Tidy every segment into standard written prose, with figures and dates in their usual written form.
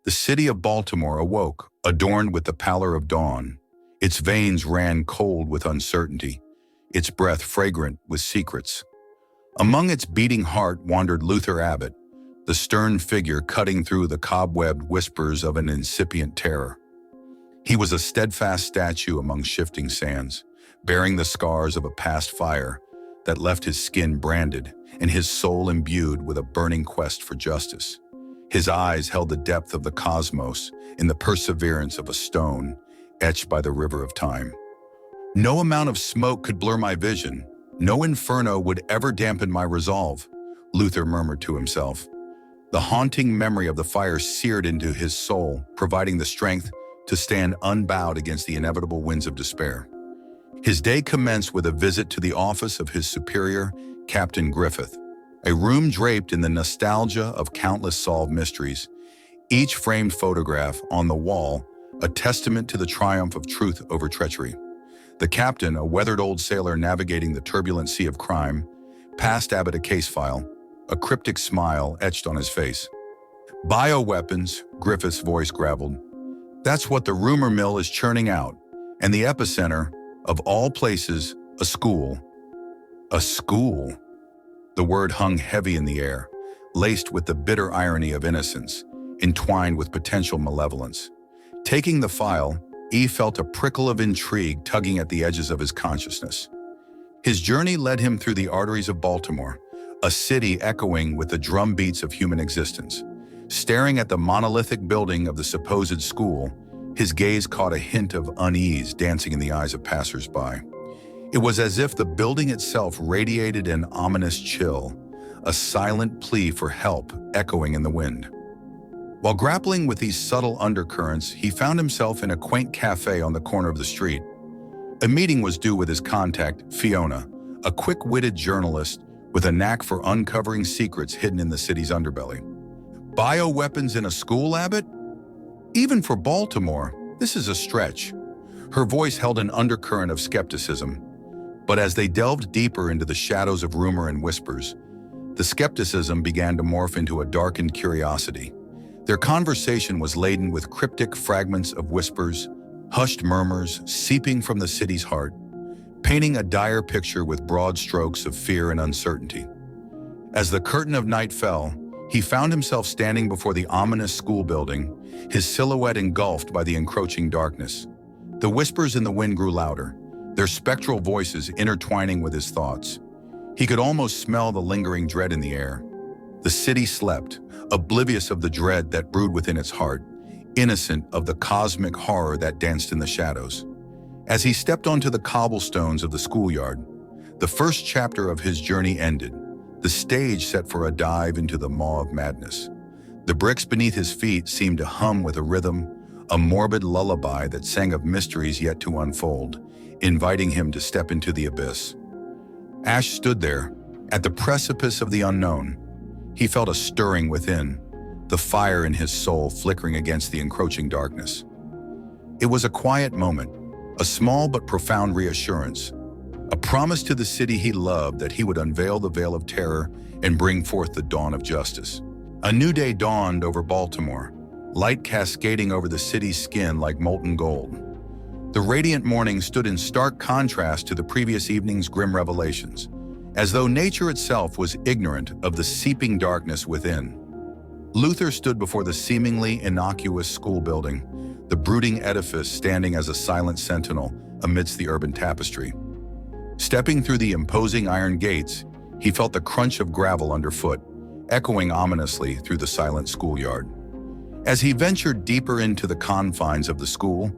The city of Baltimore awoke, adorned with the pallor of dawn. Its veins ran cold with uncertainty, its breath fragrant with secrets. Among its beating heart wandered Luther Abbott, the stern figure cutting through the cobwebbed whispers of an incipient terror. He was a steadfast statue among shifting sands, bearing the scars of a past fire that left his skin branded and his soul imbued with a burning quest for justice. His eyes held the depth of the cosmos in the perseverance of a stone etched by the river of time. No amount of smoke could blur my vision. No inferno would ever dampen my resolve, Luther murmured to himself. The haunting memory of the fire seared into his soul, providing the strength to stand unbowed against the inevitable winds of despair. His day commenced with a visit to the office of his superior, Captain Griffith, a room draped in the nostalgia of countless solved mysteries, each framed photograph on the wall a testament to the triumph of truth over treachery. The captain, a weathered old sailor navigating the turbulent sea of crime, passed Abbott a case file, a cryptic smile etched on his face. Bioweapons, Griffith's voice graveled. That's what the rumor mill is churning out. And the epicenter, of all places, a school. A school. The word hung heavy in the air, laced with the bitter irony of innocence, entwined with potential malevolence. Taking the file, E felt a prickle of intrigue tugging at the edges of his consciousness. His journey led him through the arteries of Baltimore, a city echoing with the drumbeats of human existence. Staring at the monolithic building of the supposed school, his gaze caught a hint of unease dancing in the eyes of passers-by. It was as if the building itself radiated an ominous chill, a silent plea for help echoing in the wind. While grappling with these subtle undercurrents, he found himself in a quaint cafe on the corner of the street. A meeting was due with his contact, Fiona, a quick-witted journalist with a knack for uncovering secrets hidden in the city's underbelly. Bioweapons in a school, Abbott? Even for Baltimore, this is a stretch. Her voice held an undercurrent of skepticism. But as they delved deeper into the shadows of rumor and whispers, the skepticism began to morph into a darkened curiosity. Their conversation was laden with cryptic fragments of whispers, hushed murmurs seeping from the city's heart, painting a dire picture with broad strokes of fear and uncertainty. As the curtain of night fell, he found himself standing before the ominous school building, his silhouette engulfed by the encroaching darkness. The whispers in the wind grew louder, their spectral voices intertwining with his thoughts. He could almost smell the lingering dread in the air. The city slept, oblivious of the dread that brewed within its heart, innocent of the cosmic horror that danced in the shadows. As he stepped onto the cobblestones of the schoolyard, the first chapter of his journey ended, the stage set for a dive into the maw of madness. The bricks beneath his feet seemed to hum with a rhythm, a morbid lullaby that sang of mysteries yet to unfold, inviting him to step into the abyss. Ash stood there, at the precipice of the unknown. He felt a stirring within, the fire in his soul flickering against the encroaching darkness. It was a quiet moment, a small but profound reassurance, a promise to the city he loved that he would unveil the veil of terror and bring forth the dawn of justice. A new day dawned over Baltimore, light cascading over the city's skin like molten gold. The radiant morning stood in stark contrast to the previous evening's grim revelations, as though nature itself was ignorant of the seeping darkness within. Luther stood before the seemingly innocuous school building, the brooding edifice standing as a silent sentinel amidst the urban tapestry. Stepping through the imposing iron gates, he felt the crunch of gravel underfoot, echoing ominously through the silent schoolyard. As he ventured deeper into the confines of the school,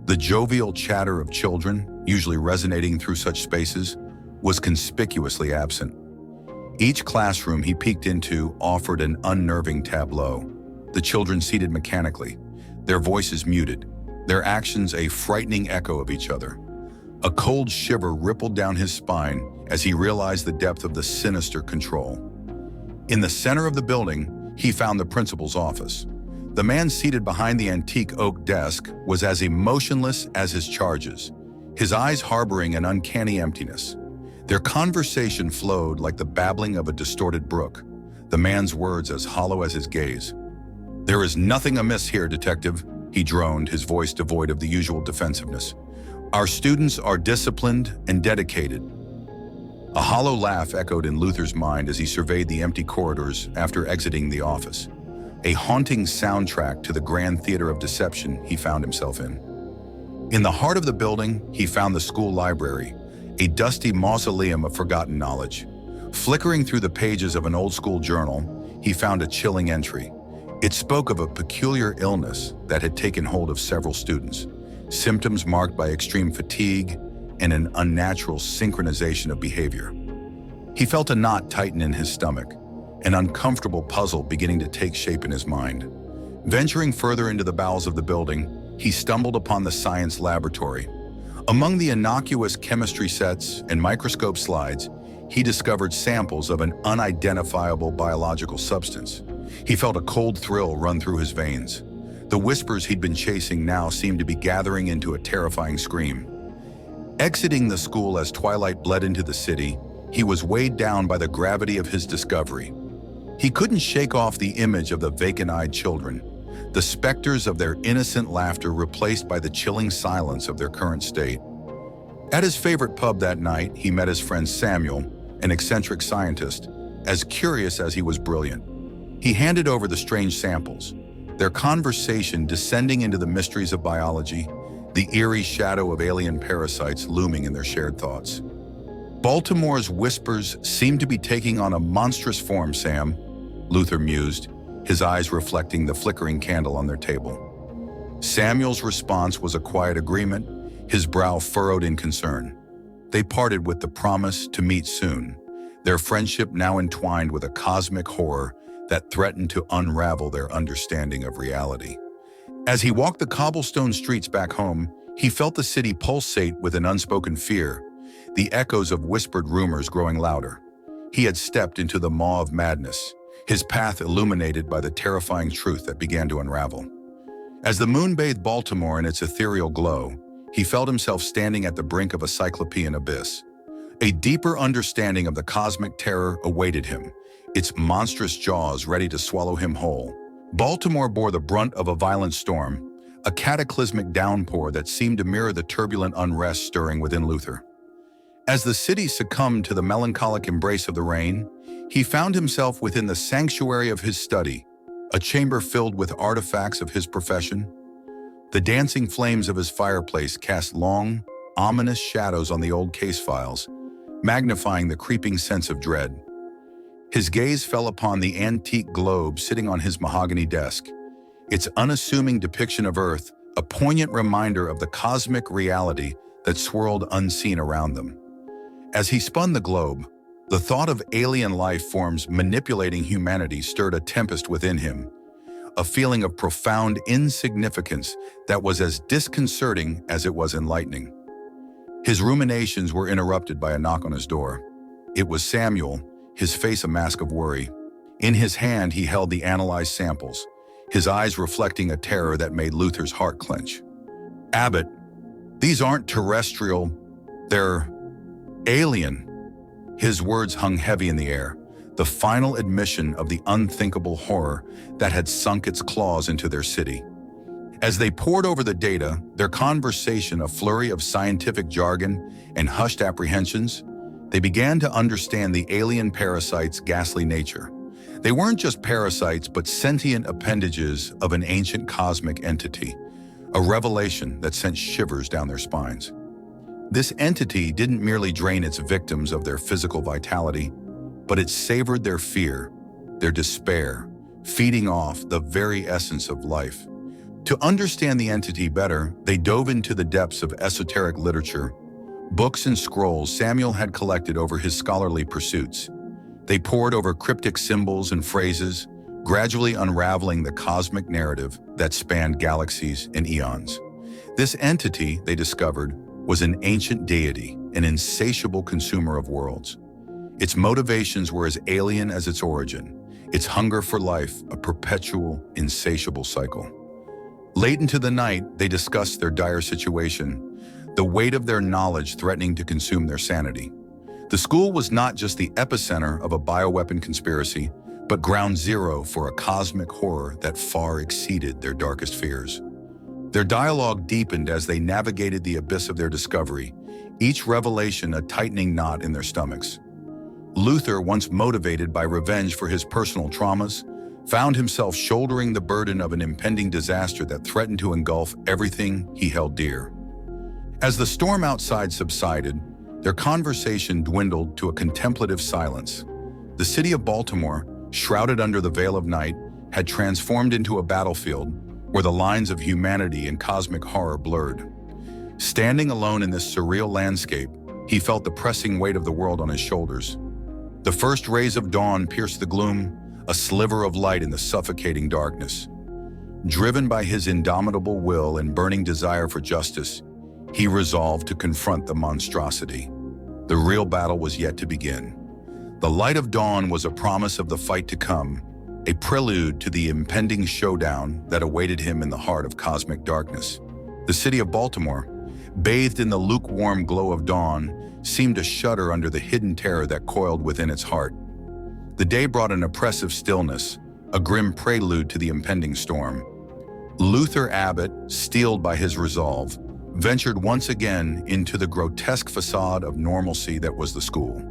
the jovial chatter of children, usually resonating through such spaces, was conspicuously absent. Each classroom he peeked into offered an unnerving tableau, the children seated mechanically, their voices muted, their actions a frightening echo of each other. A cold shiver rippled down his spine as he realized the depth of the sinister control. In the center of the building, he found the principal's office. The man seated behind the antique oak desk was as emotionless as his charges, his eyes harboring an uncanny emptiness. Their conversation flowed like the babbling of a distorted brook, the man's words as hollow as his gaze. "There is nothing amiss here, Detective," he droned, his voice devoid of the usual defensiveness. "Our students are disciplined and dedicated." A hollow laugh echoed in Luther's mind as he surveyed the empty corridors after exiting the office, a haunting soundtrack to the grand theater of deception he found himself in. In the heart of the building, he found the school library, a dusty mausoleum of forgotten knowledge. Flickering through the pages of an old-school journal, he found a chilling entry. It spoke of a peculiar illness that had taken hold of several students, symptoms marked by extreme fatigue and an unnatural synchronization of behavior. He felt a knot tighten in his stomach, an uncomfortable puzzle beginning to take shape in his mind. Venturing further into the bowels of the building, he stumbled upon the science laboratory. Among the innocuous chemistry sets and microscope slides, he discovered samples of an unidentifiable biological substance. He felt a cold thrill run through his veins. The whispers he'd been chasing now seemed to be gathering into a terrifying scream. Exiting the school as twilight bled into the city, he was weighed down by the gravity of his discovery. He couldn't shake off the image of the vacant-eyed children, the specters of their innocent laughter replaced by the chilling silence of their current state. At his favorite pub that night, he met his friend Samuel, an eccentric scientist, as curious as he was brilliant. He handed over the strange samples, their conversation descending into the mysteries of biology, the eerie shadow of alien parasites looming in their shared thoughts. "Baltimore's whispers seem to be taking on a monstrous form, Sam," Luther mused, his eyes reflecting the flickering candle on their table. Samuel's response was a quiet agreement, his brow furrowed in concern. They parted with the promise to meet soon, their friendship now entwined with a cosmic horror that threatened to unravel their understanding of reality. As he walked the cobblestone streets back home, he felt the city pulsate with an unspoken fear, the echoes of whispered rumors growing louder. He had stepped into the maw of madness, his path illuminated by the terrifying truth that began to unravel. As the moon bathed Baltimore in its ethereal glow, he felt himself standing at the brink of a cyclopean abyss. A deeper understanding of the cosmic terror awaited him, its monstrous jaws ready to swallow him whole. Baltimore bore the brunt of a violent storm, a cataclysmic downpour that seemed to mirror the turbulent unrest stirring within Luther. As the city succumbed to the melancholic embrace of the rain, he found himself within the sanctuary of his study, a chamber filled with artifacts of his profession. The dancing flames of his fireplace cast long, ominous shadows on the old case files, magnifying the creeping sense of dread. His gaze fell upon the antique globe sitting on his mahogany desk, its unassuming depiction of Earth, a poignant reminder of the cosmic reality that swirled unseen around them. As he spun the globe, the thought of alien life forms manipulating humanity stirred a tempest within him, a feeling of profound insignificance that was as disconcerting as it was enlightening. His ruminations were interrupted by a knock on his door. It was Samuel, his face a mask of worry. In his hand, he held the analyzed samples, his eyes reflecting a terror that made Luther's heart clench. "Abbott, these aren't terrestrial, they're alien." His words hung heavy in the air, the final admission of the unthinkable horror that had sunk its claws into their city. As they pored over the data, their conversation a flurry of scientific jargon and hushed apprehensions, they began to understand the alien parasites' ghastly nature. They weren't just parasites, but sentient appendages of an ancient cosmic entity, a revelation that sent shivers down their spines. This entity didn't merely drain its victims of their physical vitality, but it savored their fear, their despair, feeding off the very essence of life. To understand the entity better, they dove into the depths of esoteric literature, books and scrolls Samuel had collected over his scholarly pursuits. They pored over cryptic symbols and phrases, gradually unraveling the cosmic narrative that spanned galaxies and eons. This entity, they discovered, was an ancient deity, an insatiable consumer of worlds. Its motivations were as alien as its origin, its hunger for life a perpetual, insatiable cycle. Late into the night, they discussed their dire situation, the weight of their knowledge threatening to consume their sanity. The school was not just the epicenter of a bioweapon conspiracy, but ground zero for a cosmic horror that far exceeded their darkest fears. Their dialogue deepened as they navigated the abyss of their discovery, each revelation a tightening knot in their stomachs. Luther, once motivated by revenge for his personal traumas, found himself shouldering the burden of an impending disaster that threatened to engulf everything he held dear. As the storm outside subsided, their conversation dwindled to a contemplative silence. The city of Baltimore, shrouded under the veil of night, had transformed into a battlefield where the lines of humanity and cosmic horror blurred. Standing alone in this surreal landscape, he felt the pressing weight of the world on his shoulders. The first rays of dawn pierced the gloom, a sliver of light in the suffocating darkness. Driven by his indomitable will and burning desire for justice, he resolved to confront the monstrosity. The real battle was yet to begin. The light of dawn was a promise of the fight to come, a prelude to the impending showdown that awaited him in the heart of cosmic darkness. The city of Baltimore, bathed in the lukewarm glow of dawn, seemed to shudder under the hidden terror that coiled within its heart. The day brought an oppressive stillness, a grim prelude to the impending storm. Luther Abbott, steeled by his resolve, ventured once again into the grotesque facade of normalcy that was the school.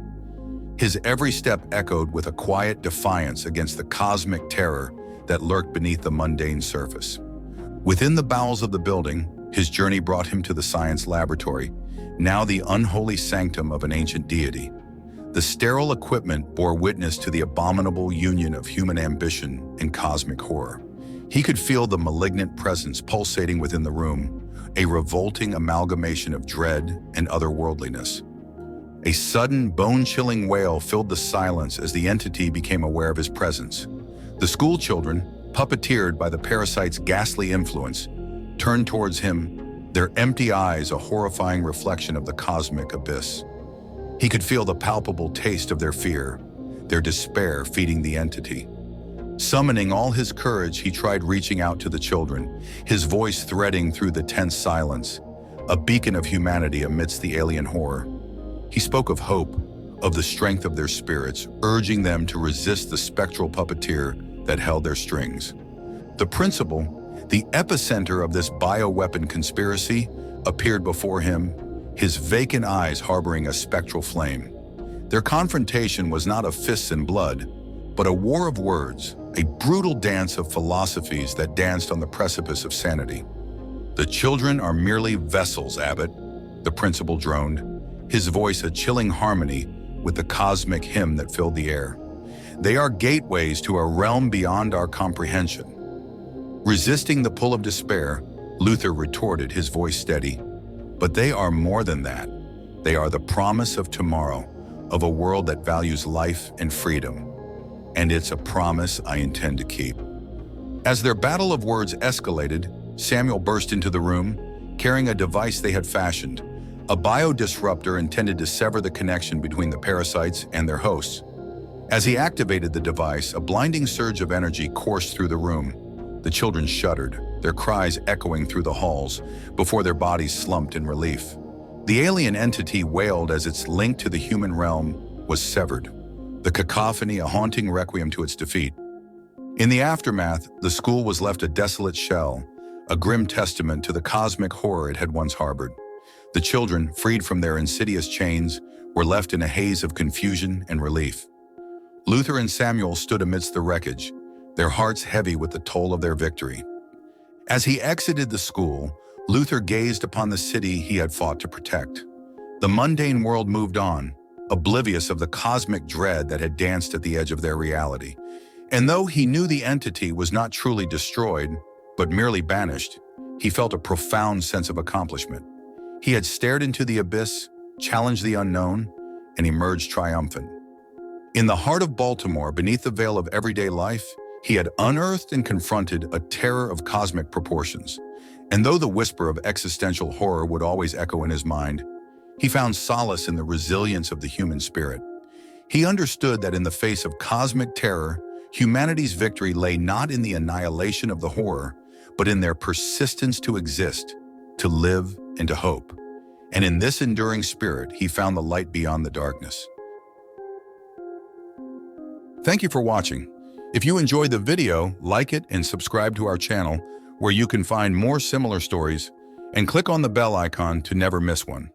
His every step echoed with a quiet defiance against the cosmic terror that lurked beneath the mundane surface. Within the bowels of the building, his journey brought him to the science laboratory, now the unholy sanctum of an ancient deity. The sterile equipment bore witness to the abominable union of human ambition and cosmic horror. He could feel the malignant presence pulsating within the room, a revolting amalgamation of dread and otherworldliness. A sudden, bone-chilling wail filled the silence as the entity became aware of his presence. The school children, puppeteered by the parasite's ghastly influence, turned towards him, their empty eyes a horrifying reflection of the cosmic abyss. He could feel the palpable taste of their fear, their despair feeding the entity. Summoning all his courage, he tried reaching out to the children, his voice threading through the tense silence, a beacon of humanity amidst the alien horror. He spoke of hope, of the strength of their spirits, urging them to resist the spectral puppeteer that held their strings. The principal, the epicenter of this bioweapon conspiracy, appeared before him, his vacant eyes harboring a spectral flame. Their confrontation was not of fists and blood, but a war of words, a brutal dance of philosophies that danced on the precipice of sanity. "The children are merely vessels, Abbott," the principal droned, his voice a chilling harmony with the cosmic hymn that filled the air. "They are gateways to a realm beyond our comprehension." Resisting the pull of despair, Luther retorted, his voice steady. "But they are more than that. They are the promise of tomorrow, of a world that values life and freedom. And it's a promise I intend to keep." As their battle of words escalated, Samuel burst into the room, carrying a device they had fashioned, a biodisruptor intended to sever the connection between the parasites and their hosts. As he activated the device, a blinding surge of energy coursed through the room. The children shuddered, their cries echoing through the halls, before their bodies slumped in relief. The alien entity wailed as its link to the human realm was severed, the cacophony a haunting requiem to its defeat. In the aftermath, the school was left a desolate shell, a grim testament to the cosmic horror it had once harbored. The children, freed from their insidious chains, were left in a haze of confusion and relief. Luther and Samuel stood amidst the wreckage, their hearts heavy with the toll of their victory. As he exited the school, Luther gazed upon the city he had fought to protect. The mundane world moved on, oblivious of the cosmic dread that had danced at the edge of their reality. And though he knew the entity was not truly destroyed, but merely banished, he felt a profound sense of accomplishment. He had stared into the abyss, challenged the unknown, and emerged triumphant. In the heart of Baltimore, beneath the veil of everyday life, he had unearthed and confronted a terror of cosmic proportions. And though the whisper of existential horror would always echo in his mind, he found solace in the resilience of the human spirit. He understood that in the face of cosmic terror, humanity's victory lay not in the annihilation of the horror, but in their persistence to exist, to live, and to hope. And in this enduring spirit, he found the light beyond the darkness. Thank you for watching. If you enjoyed the video, like it and subscribe to our channel where you can find more similar stories, and click on the bell icon to never miss one.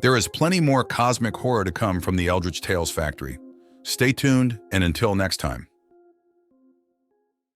There is plenty more cosmic horror to come from the Eldritch Tales Factory. Stay tuned, and until next time.